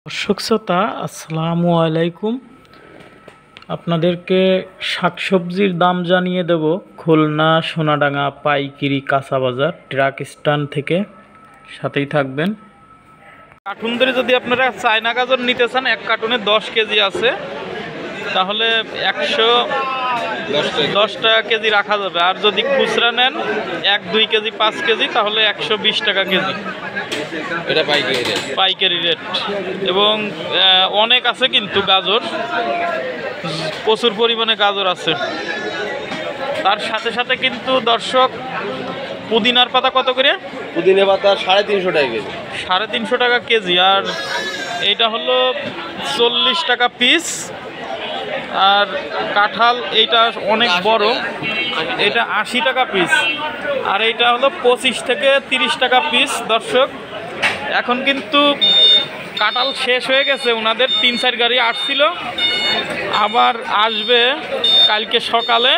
দর্শক শ্রোতা আসসালামু আলাইকুম। আপনাদেরকে শাকসবজির দাম জানিয়ে দেব খুলনা সোনাডাঙ্গা পাইকারি কাঁচা বাজার ট্রাক স্ট্যান্ড থেকে। সাথেই থাকবেন। কার্টুন ধরে যদি আপনারা চায়না গাজর নিতে চান, এক কার্টুনে 10 কেজি আছে, তাহলে 110 টাকা কেজি রাখা যাবে। আর যদি খুচরা নেন 1-2 কেজি 5 কেজি, তাহলে 120 টাকা কেজি। এটা পাইকারি রেট। এবং অনেক আছে কিন্তু গাজর, প্রচুর পরিমাণে গাজর আছে। তার সাথে সাথে কিন্তু দর্শক পুদিনার পাতা কত করে? পুদিনা পাতা 350 টাকা কেজি। 350 টাকা কেজি। আর এইটা হলো 40 টাকা পিস। আর কাঁঠাল এইটা অনেক বড়, এটা 80 টাকা পিস। আর এইটা হলো 25 থেকে 30 টাকা পিস। দর্শক এখন কিন্তু কাঁঠাল শেষ হয়ে গেছে, ওনাদের 3-4 গাড়ি আসছিল, আবার আসবে কালকে সকালে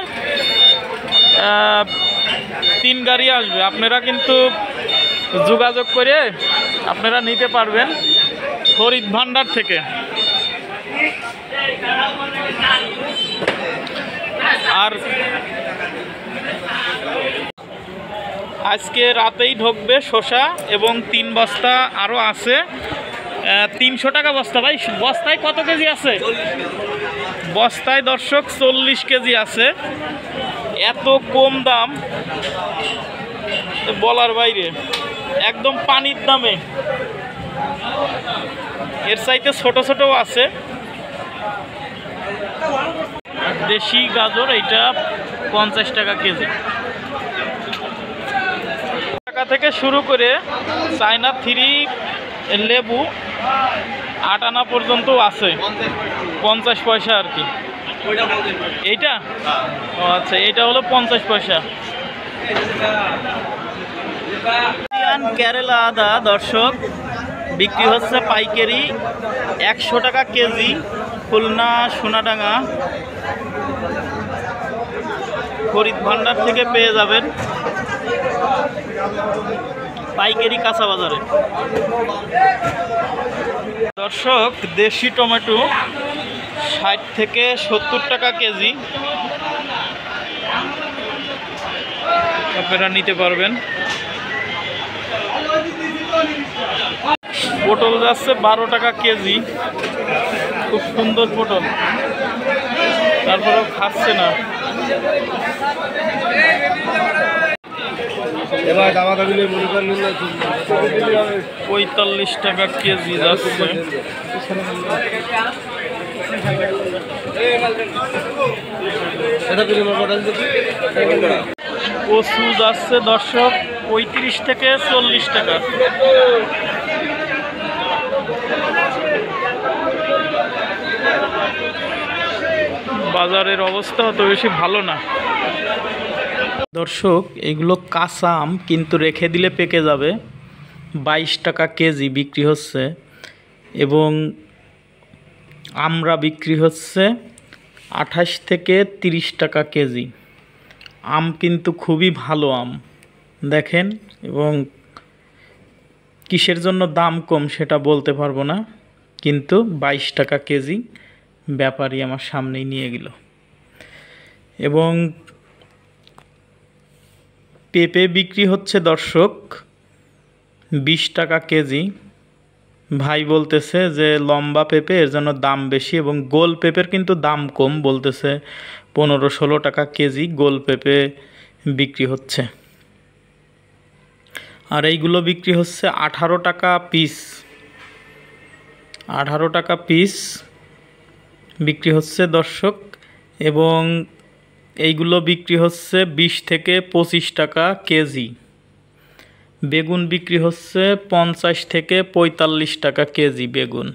3 গাড়ি আসবে। আপনারা কিন্তু যোগাযোগ করে আপনারা নিতে পারবেন ফরিদ ভান্ডার থেকে। আর আজকে রাতেই ঢুকবে শসা, এবং 3 বস্তা আরও আছে। 300 টাকা বস্তা। ভাই বস্তায় কত কেজি আছে? বস্তায় দর্শক 40 কেজি আছে। এত কম দাম বলার বাইরে, একদম পানির দামে। এর চাইতে ছোট ছোটও আছে। দেশি গাজর এইটা 50 টাকা কেজি। টাকা থেকে শুরু করে চায়না 3 লেবু 8 আনা পর্যন্ত আছে, 50 পয়সা আর কি। এইটা ও আচ্ছা, এইটা হলো 50 পয়সা। কেরালা আদা দর্শক বিক্রি হচ্ছে পাইকারি 100 টাকা কেজি। খুলনা সোনাডাঙ্গা ফরিদ ভান্ডার থেকে পেয়ে যাবেন পাইকারি কাঁচা বাজারে। দর্শক দেশি টমেটো 60 থেকে 70 টাকা কেজি, আপনারা নিতে পারবেন। পটল যাচ্ছে 12 টাকা কেজি, খুব সুন্দর পটল, তারপরেও খাচ্ছে না। 45 টাকা কেজি যাচ্ছে। কচু যাচ্ছে দর্শক 35 থেকে 40 টাকা। বাজারের অবস্থা অত বেশি ভালো না দর্শক। এগুলো কাঁচা আম, কিন্তু রেখে দিলে পেকে যাবে। 22 টাকা কেজি বিক্রি হচ্ছে। এবং আমরা বিক্রি হচ্ছে 28 থেকে 30 টাকা কেজি। আম কিন্তু খুবই ভালো আম দেখেন। এবং কিসের জন্য দাম কম সেটা বলতে পারবো না, কিন্তু 22 টাকা কেজি ব্যাপারী আমার সামনেই নিয়ে গেল। এবং পেঁপে বিক্রি হচ্ছে দর্শক 20 টাকা কেজি। ভাই বলতেছে যে লম্বা পেঁপে এর জন্য দাম বেশি, এবং গোল পেঁপের কিন্তু দাম কম, বলতেছে 15-16 টাকা কেজি গোল পেঁপে বিক্রি হচ্ছে। আর এইগুলো বিক্রি হচ্ছে 18 টাকা পিস। 18 টাকা পিস বিক্রি হচ্ছে দর্শক। এবং এইগুলো বিক্রি হচ্ছে 20 থেকে 25 টাকা কেজি। বেগুন বিক্রি হচ্ছে 50 থেকে 45 টাকা কেজি বেগুন।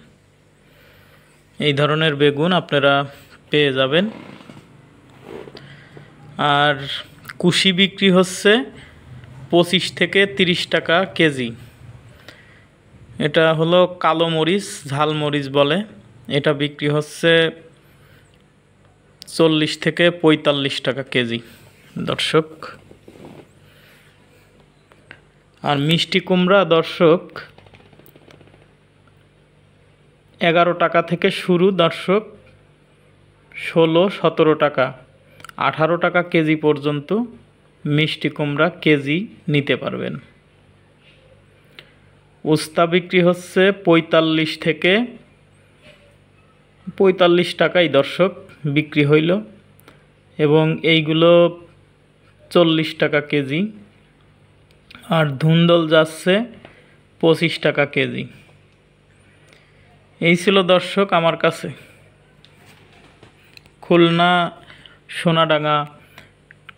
এই ধরনের বেগুন আপনারা পেয়ে যাবেন। আর কুশি বিক্রি হচ্ছে 25 থেকে 30 টাকা কেজি। এটা হলো কালো মরিচ, ঝাল মরিচ বলে। এটা বিক্রি হচ্ছে 40 থেকে 45 টাকা কেজি দর্শক। আর মিষ্টি কুমড়া দর্শক 11 টাকা থেকে শুরু দর্শক, 16-17 টাকা, 18 টাকা কেজি পর্যন্ত মিষ্টি কুমড়া কেজি নিতে পারবেন। উস্তা বিক্রি হচ্ছে 45 থেকে 45 টাকাই দর্শক বিক্রি হইল, এবং এইগুলো 40 টাকা কেজি। আর ধুন্দল যাচ্ছে 25 টাকা কেজি। এই ছিল দর্শক আমার কাছে খুলনা সোনাডাঙ্গা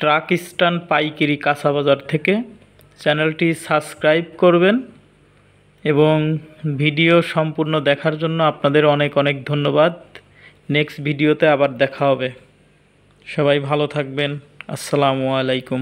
ট্রাক স্ট্যান্ড পাইকারি কাঁচা বাজার থেকে। চ্যানেলটি সাবস্ক্রাইব করবেন এবং ভিডিও সম্পূর্ণ দেখার জন্য আপনাদের অনেক অনেক ধন্যবাদ। নেক্সট ভিডিওতে আবার দেখা হবে। সবাই ভালো থাকবেন। আসসালামু আলাইকুম।